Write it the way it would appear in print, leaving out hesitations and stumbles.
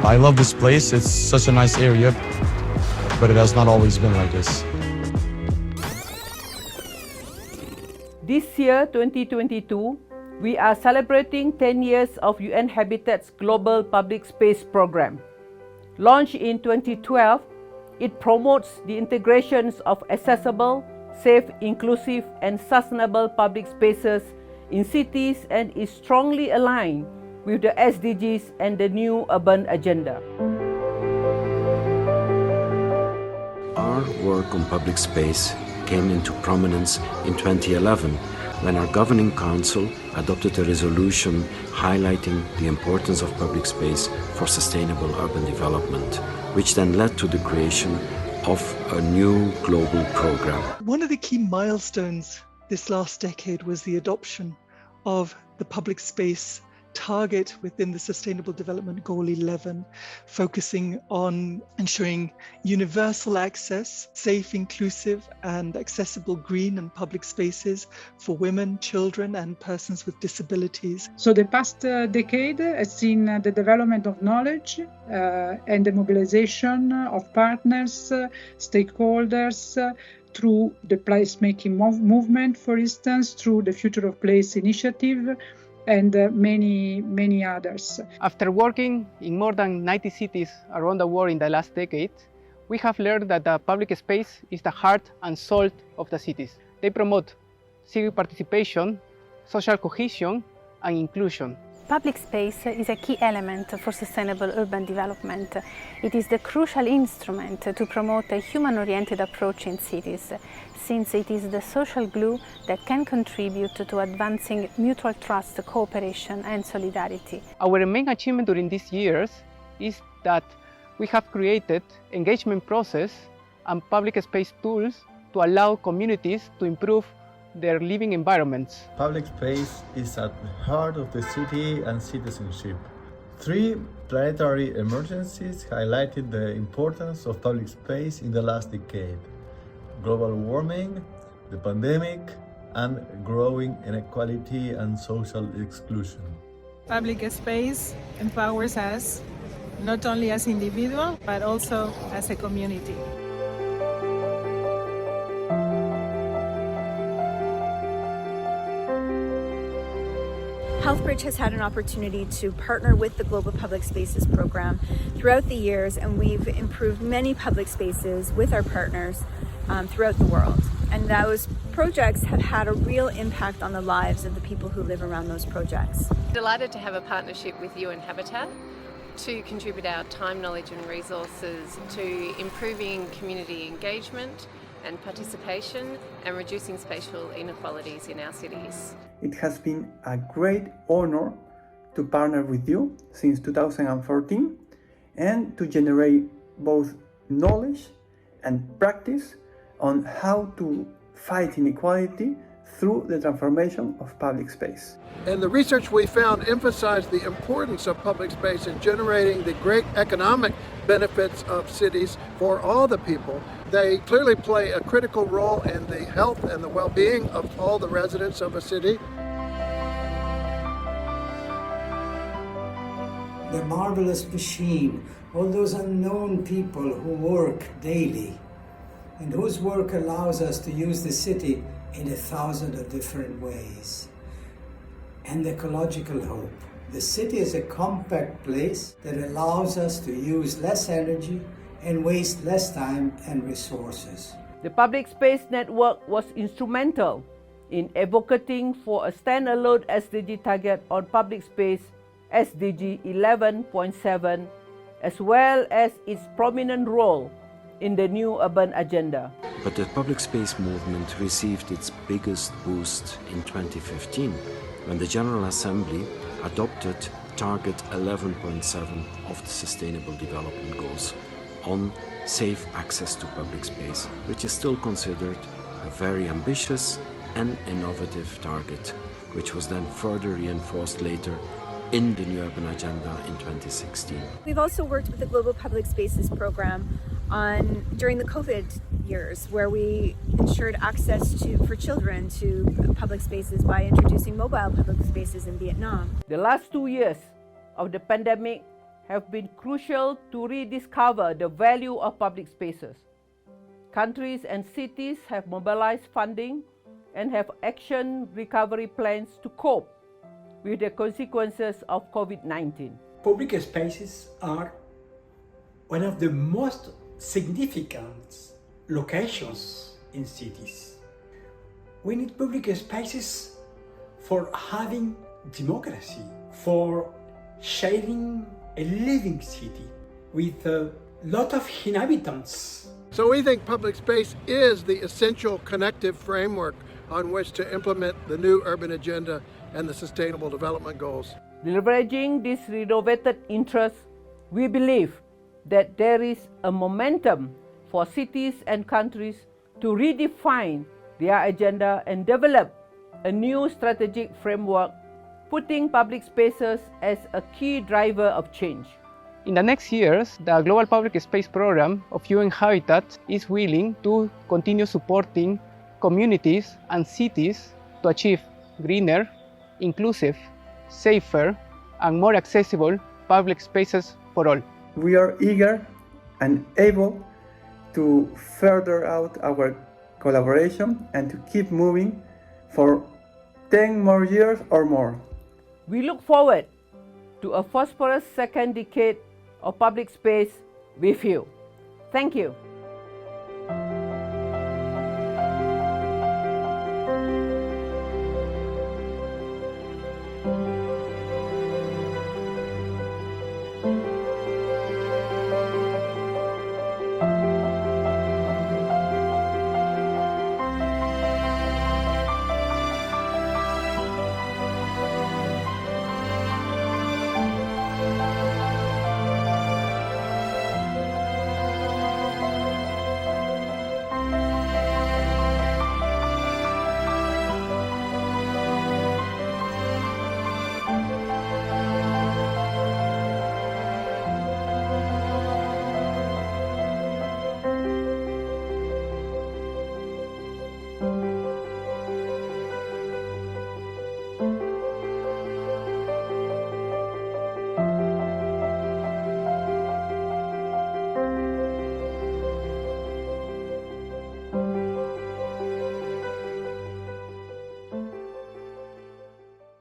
I love this place. It's such a nice area, but it has not always been like this. This year, 2022, we are celebrating 10 years of UN Habitat's Global Public Space Program. Launched in 2012, it promotes the integrations of accessible, safe, inclusive, and sustainable public spaces in cities and is strongly aligned with the SDGs and the new urban agenda. Our work on public space came into prominence in 2011 when our governing council adopted a resolution highlighting the importance of public space for sustainable urban development, which then led to the creation of a new global program. One of the key milestones this last decade was the adoption of the public space target within the Sustainable Development Goal 11, focusing on ensuring universal access, safe, inclusive, and accessible green and public spaces for women, children, and persons with disabilities. So the past decade has seen the development of knowledge and the mobilization of partners, stakeholders, through the placemaking movement, for instance, through the Future of Place initiative, and many others. After working in more than 90 cities around the world in the last decade, we have learned that the public space is the heart and soul of the cities. They promote civic participation, social cohesion, and inclusion. Public space is a key element for sustainable urban development. It is the crucial instrument to promote a human-oriented approach in cities, since it is the social glue that can contribute to advancing mutual trust, cooperation, and solidarity. Our main achievement during these years is that we have created engagement process and public space tools to allow communities to improve their living environments. Public space is at the heart of the city and citizenship. 3 planetary emergencies highlighted the importance of public space in the last decade: global warming, the pandemic, and growing inequality and social exclusion. Public space empowers us, not only as individuals, but also as a community. Healthbridge has had an opportunity to partner with the Global Public Spaces program throughout the years, and we've improved many public spaces with our partners throughout the world. And those projects have had a real impact on the lives of the people who live around those projects. Delighted to have a partnership with UN Habitat to contribute our time, knowledge and resources to improving community engagement and participation and reducing spatial inequalities in our cities. It has been a great honor to partner with you since 2014 and to generate both knowledge and practice on how to fight inequality through the transformation of public space. And the research we found emphasized the importance of public space in generating the great economic benefits of cities for all the people. They clearly play a critical role in the health and the well-being of all the residents of a city. The marvelous machine, all those unknown people who work daily and whose work allows us to use the city in 1,000 of different ways. And ecological hope. The city is a compact place that allows us to use less energy and waste less time and resources. The Public Space Network was instrumental in advocating for a standalone SDG target on public space, SDG 11.7, as well as its prominent role in the new urban agenda. But the public space movement received its biggest boost in 2015 when the General Assembly adopted Target 11.7 of the Sustainable Development Goals on safe access to public space, which is still considered a very ambitious and innovative target, which was then further reinforced later in the New Urban Agenda in 2016. We've also worked with the Global Public Spaces program during the COVID years, where we ensured access for children to public spaces by introducing mobile public spaces in Vietnam. The last 2 years of the pandemic have been crucial to rediscover the value of public spaces. Countries and cities have mobilized funding and have action recovery plans to cope with the consequences of COVID-19. Public spaces are one of the most significant locations in cities. We need public spaces for having democracy, for sharing a living city with a lot of inhabitants. So we think public space is the essential connective framework on which to implement the new urban agenda and the Sustainable Development Goals. Leveraging this renovated interest, we believe that there is a momentum for cities and countries to redefine their agenda and develop a new strategic framework, putting public spaces as a key driver of change. In the next years, the Global Public Space Program of UN Habitat is willing to continue supporting communities and cities to achieve greener, inclusive, safer, and more accessible public spaces for all. We are eager and able to further out our collaboration and to keep moving for 10 more years or more. We look forward to a prosperous second decade of public space with you. Thank you.